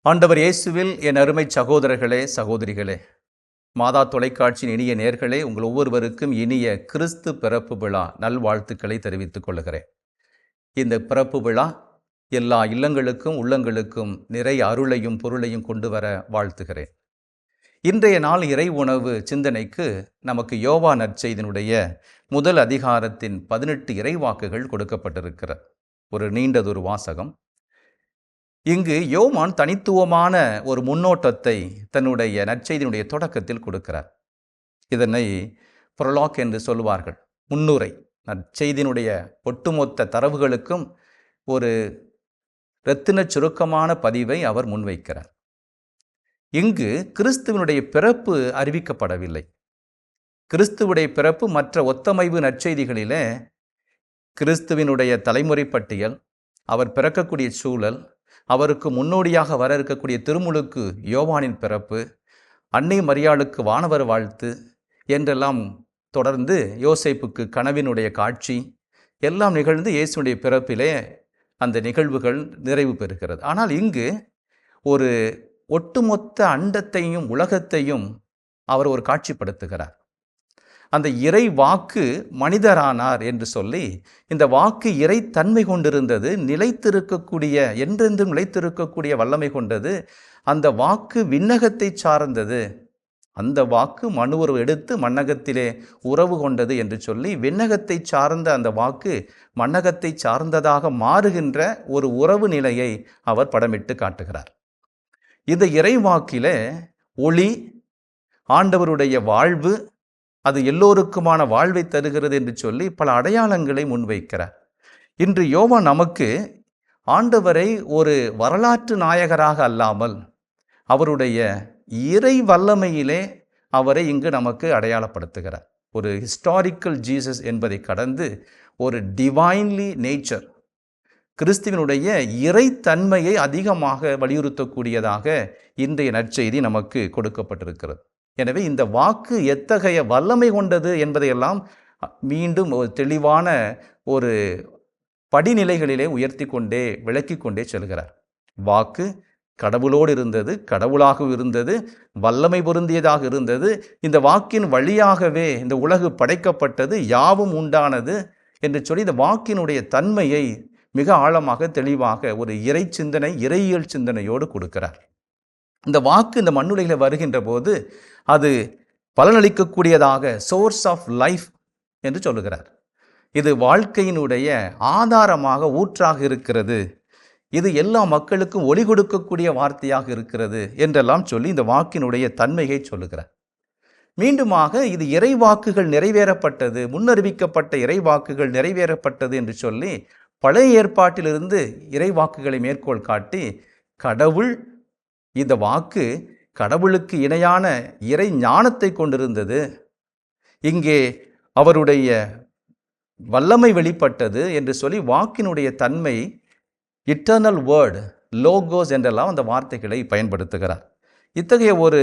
ஆண்டவர் இயேசுவில் என் அருமை சகோதரர்களே, சகோதரிகளே, மாதா தொலைக்காட்சியின் இனிய நேயர்களே, உங்கள் ஒவ்வொருவருக்கும் இனிய கிறிஸ்து பிறப்பு விழா நல்வாழ்த்துக்களை தெரிவித்துக் கொள்கிறேன். இந்த பிறப்பு விழா எல்லா இல்லங்களுக்கும் உள்ளங்களுக்கும் நிறைய அருளையும் பொருளையும் கொண்டு வர வாழ்த்துகிறேன். இன்றைய நாள் இறை உணவு சிந்தனைக்கு நமக்கு யோவா நற்செய்தியினுடைய முதல் அதிகாரத்தின் 18 இறைவாக்குகள் கொடுக்கப்பட்டிருக்கிறது. ஒரு நீண்டதொரு வாசகம். இங்கு யோவான் தனித்துவமான ஒரு முன்னோட்டத்தை தன்னுடைய நற்செய்தியினுடைய தொடக்கத்தில் கொடுக்கிறார். இதனை புரலாக் என்று சொல்வார்கள், முன்னுரை. நற்செய்தியினுடைய ஒட்டுமொத்த தரவுகளுக்கும் ஒரு இரத்தின சுருக்கமான பதிவை அவர் முன்வைக்கிறார். இங்கு கிறிஸ்துவனுடைய பிறப்பு அறிவிக்கப்படவில்லை. கிறிஸ்துவுடைய பிறப்பு மற்ற ஒத்தமைவு நற்செய்திகளிலே கிறிஸ்துவினுடைய தலைமுறை பட்டியல், அவர் பிறக்கக்கூடிய சூழல், அவருக்கு முன்னோடியாக வர இருக்கக்கூடிய திருமுழுக்கு யோவானின் பிறப்பு, அன்னை மரியாளுக்கு வானவர் வாழ்த்து என்றெல்லாம் தொடர்ந்து யோசேப்புக்கு கனவினுடைய காட்சி எல்லாம் நிகழ்ந்து இயேசுடைய பிறப்பிலே அந்த நிகழ்வுகள் நிறைவு பெறுகிறது. ஆனால் இங்கு ஒரு ஒட்டுமொத்த அண்டத்தையும் உலகத்தையும் அவர் ஒரு காட்சிப்படுத்துகிறார். அந்த இறை வாக்கு மனிதரானார் என்று சொல்லி, இந்த வாக்கு இறை தன்மை கொண்டிருந்தது, நிலைத்திருக்கக்கூடிய, என்றென்றும் நிலைத்திருக்கக்கூடிய வல்லமை கொண்டது. அந்த வாக்கு விண்ணகத்தை சார்ந்தது. அந்த வாக்கு மனுவுருவம் எடுத்து மண்ணகத்திலே உறவு கொண்டது என்று சொல்லி, விண்ணகத்தை சார்ந்த அந்த வாக்கு மண்ணகத்தை சார்ந்ததாக மாறுகின்ற ஒரு உறவு நிலையை அவர் படமிட்டு காட்டுகிறார். இந்த இறை வாக்கிலே ஒளி, ஆண்டவருடைய வாழ்வு, அது எல்லோருக்குமான வாழ்வை தருகிறது என்று சொல்லி பல அடையாளங்களை முன்வைக்கிறார். இன்று யோவான் நமக்கு ஆண்டவரை ஒரு வரலாற்று நாயகராக அல்லாமல் அவருடைய இறை வல்லமையிலே அவரை இங்கு நமக்கு அடையாளப்படுத்துகிறார். ஒரு ஹிஸ்டாரிக்கல் ஜீசஸ் என்பதை கடந்து ஒரு டிவைன்லி நேச்சர், கிறிஸ்துவனுடைய இறைத்தன்மையை அதிகமாக வலியுறுத்தக்கூடியதாக இன்றைய நற்செய்தி நமக்கு கொடுக்கப்பட்டிருக்கிறது. எனவே இந்த வாக்கு எத்தகைய வல்லமை கொண்டது என்பதையெல்லாம் மீண்டும் ஒரு தெளிவான ஒரு படிநிலைகளிலே உயர்த்தி கொண்டே விளக்கி கொண்டே செல்கிறார். வாக்கு கடவுளோடு இருந்தது, கடவுளாக இருந்தது, வல்லமை பொருந்தியதாக இருந்தது. இந்த வாக்கின் வழியாகவே இந்த உலகு படைக்கப்பட்டது, யாவும் உண்டானது என்று சொல்லி இந்த வாக்கினுடைய தன்மையை மிக ஆழமாக தெளிவாக ஒரு இறை சிந்தனை, இறையியல் சிந்தனையோடு கொடுக்கிறார். இந்த வாக்கு இந்த மண்ணுலகில் வருகின்ற போது அது பலனளிக்கக்கூடியதாக சோர்ஸ் ஆஃப் லைஃப் என்று சொல்லுகிறார். இது வாழ்க்கையினுடைய ஆதாரமாக, ஊற்றாக இருக்கிறது. இது எல்லா மக்களுக்கும் ஒளி கொடுக்கக்கூடிய வார்த்தையாக இருக்கிறது என்றெல்லாம் சொல்லி இந்த வாக்கினுடைய தன்மையை சொல்லுகிறார். மீண்டுமாக இது இறைவாக்குகள் நிறைவேறப்பட்டது, முன்னறிவிக்கப்பட்ட இறைவாக்குகள் நிறைவேறப்பட்டது என்று சொல்லி பழைய ஏற்பாட்டிலிருந்து இறைவாக்குகளை மேற்கோள் காட்டி, கடவுள், இந்த வாக்கு கடவுளுக்கு இணையான இறை ஞானத்தை கொண்டிருந்தது, இங்கே அவருடைய வல்லமை வெளிப்பட்டது என்று சொல்லி வாக்கினுடைய தன்மை, இட்டர்னல் வேர்டு, லோகோஸ் என்றெல்லாம் அந்த வார்த்தைகளை பயன்படுத்துகிறார். இத்தகைய ஒரு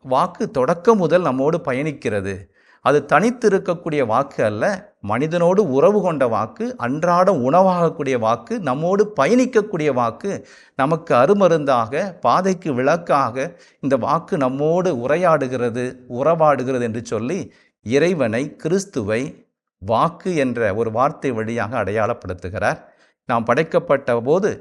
வாக்கு தொடக்கம் முதல் நம்மோடு பயணிக்கிறது. அது தனித்து இருக்கக்கூடிய வாக்கு அல்ல, மனிதனோடு உறவு கொண்ட வாக்கு, அன்றாட உணவாகக்கூடிய வாக்கு, நம்மோடு பயணிக்கக்கூடிய வாக்கு, நமக்கு அருமருந்தாக, பாதைக்கு விளக்காக இந்த வாக்கு நம்மோடு உரையாடுகிறது, உறவாடுகிறது என்று சொல்லி இறைவனை, கிறிஸ்துவை வாக்கு என்ற ஒரு வார்த்தை வழியாக அடையாளப்படுத்துகிறார். நாம் படைக்கப்பட்ட போது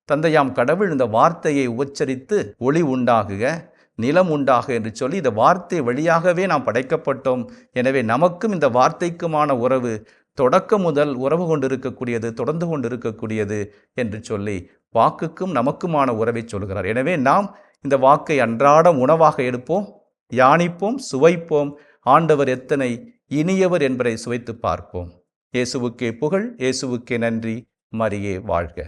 தந்தையாம் கடவுள் இந்த வார்த்தையை உச்சரித்து ஒளி உண்டாகுக, நிலம் உண்டாக என்று சொல்லி இந்த வார்த்தை வழியாகவே நாம் படைக்கப்பட்டோம். எனவே நமக்கும் இந்த வார்த்தைக்குமான உறவு தொடக்கம் முதல் உறவு கொண்டிருக்கக்கூடியது, தொடர்ந்து கொண்டிருக்கக்கூடியது என்று சொல்லி வாக்குக்கும் நமக்குமான உறவை சொல்கிறார். எனவே நாம் இந்த வாக்கை அன்றாடம் உணவாக எடுப்போம், தியானிப்போம், சுவைப்போம். ஆண்டவர் எத்தனை இனியவர் என்பதை சுவைத்து பார்ப்போம். இயேசுவுக்கே புகழ், இயேசுவுக்கே நன்றி. மரியே வாழ்க.